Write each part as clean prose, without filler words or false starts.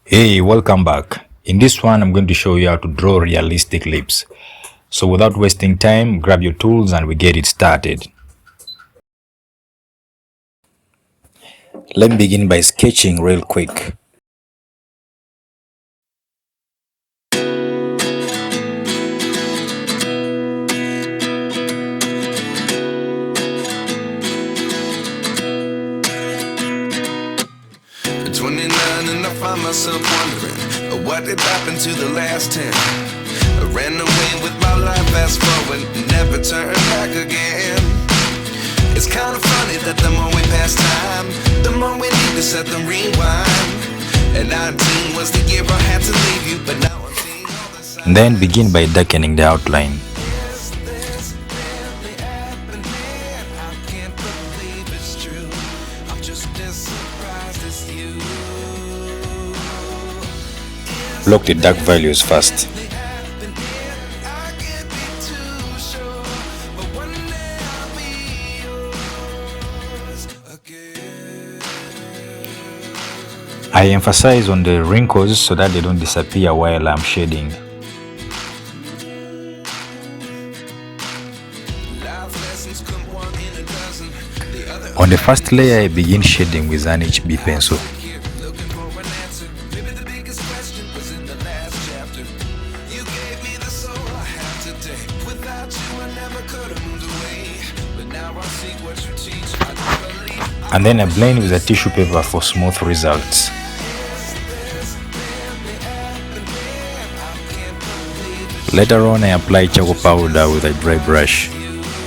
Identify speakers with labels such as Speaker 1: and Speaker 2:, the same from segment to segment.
Speaker 1: Hey, welcome back. In this one, I'm going to show you how to draw realistic lips. So without wasting time, grab your tools and we get it started. Let me begin by sketching real quick.
Speaker 2: At 29 and I find myself wondering what did happen to the last 10. I ran away with my life, fast forward, never turn back again. It's kind of funny that the more we pass time, the more we need to set them rewind. And 19 was the year I had to leave you, but now I'm seeing all the signs.
Speaker 1: Then begin by darkening the outline.
Speaker 2: This really happened, man. I can't believe it's true. I'm just as surprised as you.
Speaker 1: Block the dark values first.
Speaker 2: I can't be too sure, but one day I'll be yours again.
Speaker 1: I emphasize on the wrinkles so that they don't disappear while I'm shading.
Speaker 2: Life lessons come one in a dozen. The other
Speaker 1: On the first layer, I begin shading with an HB pencil.
Speaker 2: here looking for an answer. Maybe the biggest question was in the last chapter. You gave me the soul I have today. Without you, I never could have moved away. But now I see what you teach. I do believe.
Speaker 1: And then I blend with a tissue paper for smooth results. Later on, I apply charcoal powder with a dry brush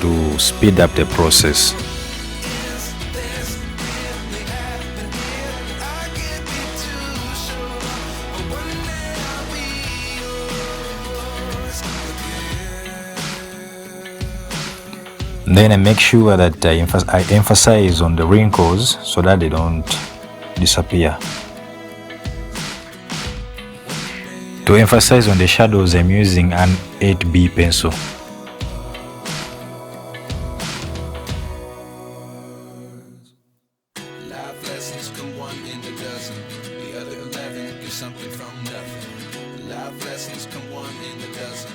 Speaker 1: to speed up the process. Then I make sure that I emphasize on the wrinkles so that they don't disappear. To emphasize on the shadows, I'm using an 8B pencil.
Speaker 2: Life lessons come one in a dozen. The other 11 get something from nothing. Life lessons come one in a dozen.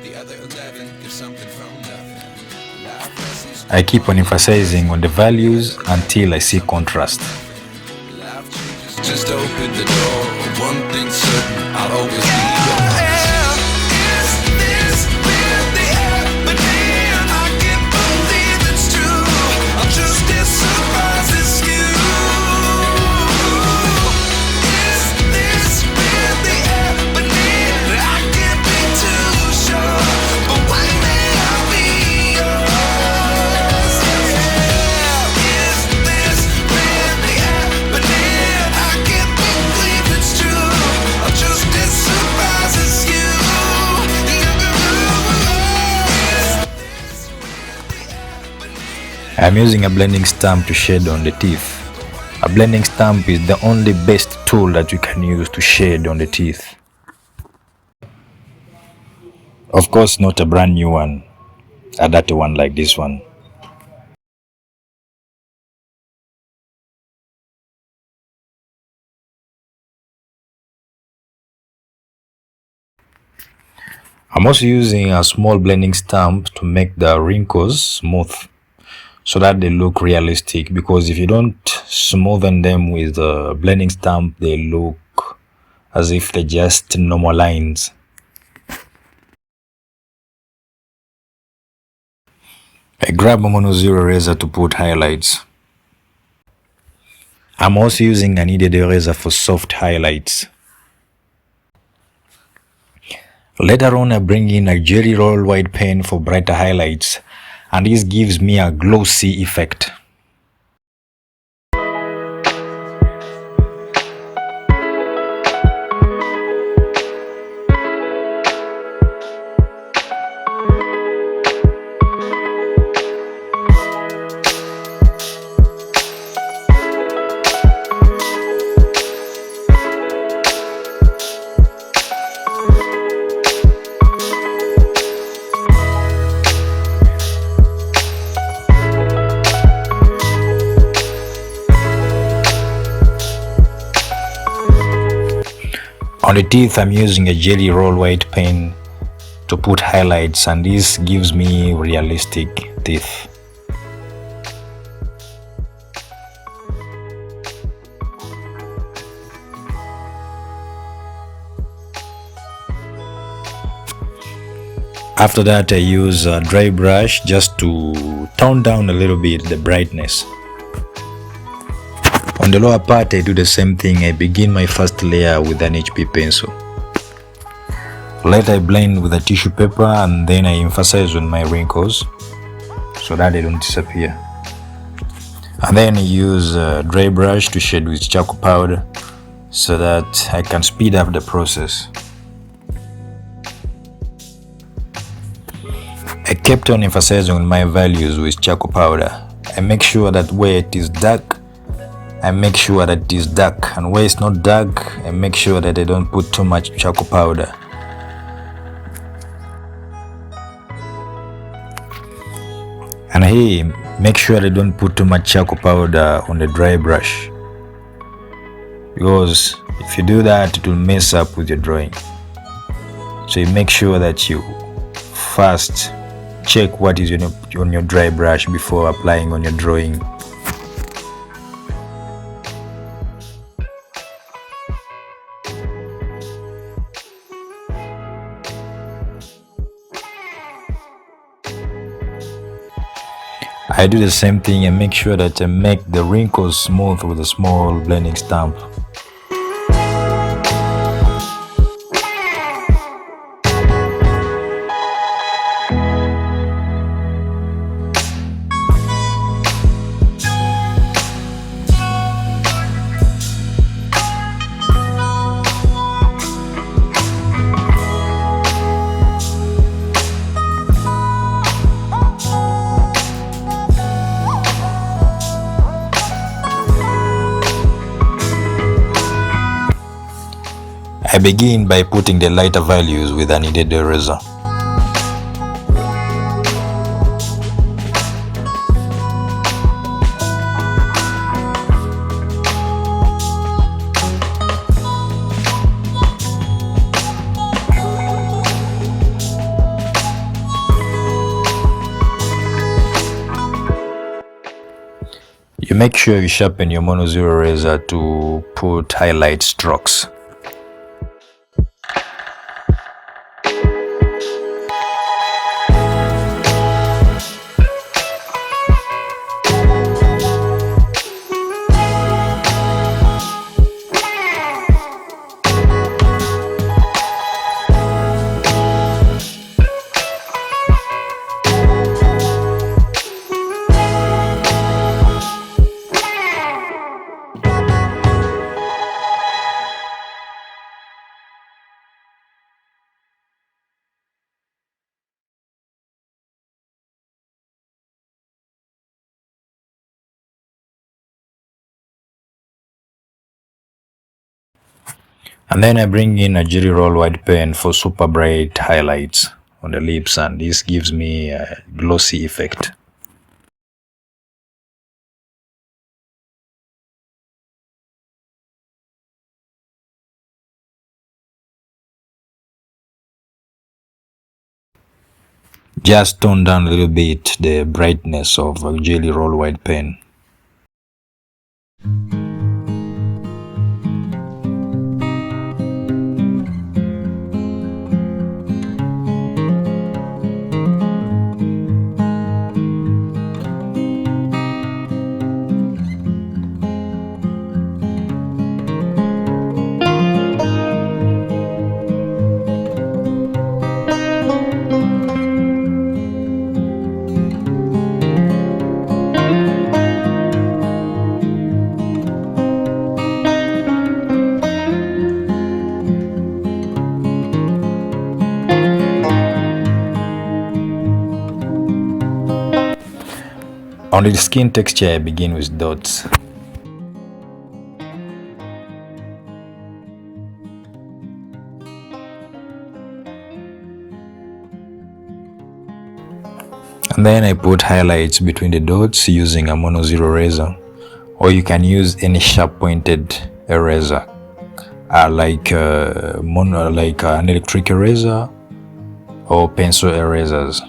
Speaker 2: The other 11 get something from nothing. Life lessons.
Speaker 1: I keep on emphasizing on the values until I see contrast.
Speaker 2: Life changes just open the door. One thing's certain, I'll always be yours. Is this really happening? I can't believe it's true. I'm just as surprised as you. Is this really happening? I can't be too sure, but one day I'll be yours. Is this really happening? I can't believe it's true. I'm just as surprised as you.
Speaker 1: I'm using a blending stamp to shade on the teeth. A blending stamp is the only best tool that you can use to shade on the teeth. Of course, not a brand new one, a dirty one like this one. I'm also using a small blending stamp to make the wrinkles smooth so that they look realistic, because if you don't smoothen them with the blending stamp, they look as if they're just normal lines. I grab a Mono Zero eraser to put highlights. I'm also using a kneaded eraser for soft highlights. Later on, I bring in a Jerry Roll white pen for brighter highlights, and this gives me a glossy effect. On the teeth, I'm using a Jelly Roll White pen to put highlights, and this gives me realistic teeth. After that, I use a dry brush just to tone down a little bit the brightness. On the lower part, I do the same thing. I begin my first layer with an HB pencil. Later, I blend with a tissue paper, and then I emphasize on my wrinkles so that they don't disappear. And then I use a dry brush to shade with charcoal powder so that I can speed up the process. I kept on emphasizing on my values with charcoal powder. I make sure that where it is dark, I make sure that it is dark, and where it's not dark, I make sure that I don't put too much charcoal powder. And here, make sure I don't put too much charcoal powder on the dry brush, because if you do that, it will mess up with your drawing. So you make sure that you first check what is on your dry brush before applying on your drawing. I do the same thing and make sure that I make the wrinkles smooth with a small blending stamp. I begin by putting the lighter values with a kneaded eraser. You make sure you sharpen your Mono Zero eraser to put highlight strokes. And then I bring in a Jelly Roll White pen for super bright highlights on the lips, and this gives me a glossy effect. Just tone down a little bit the brightness of a Jelly Roll White pen. On the skin texture, I begin with dots. And then I put highlights between the dots using a Mono Zero eraser, or you can use any sharp pointed eraser like an electric eraser or pencil erasers.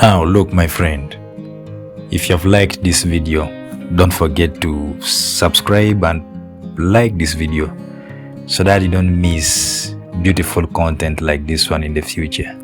Speaker 1: Now look, my friend, if you have liked this video, don't forget to subscribe and like this video so that you don't miss beautiful content like this one in the future.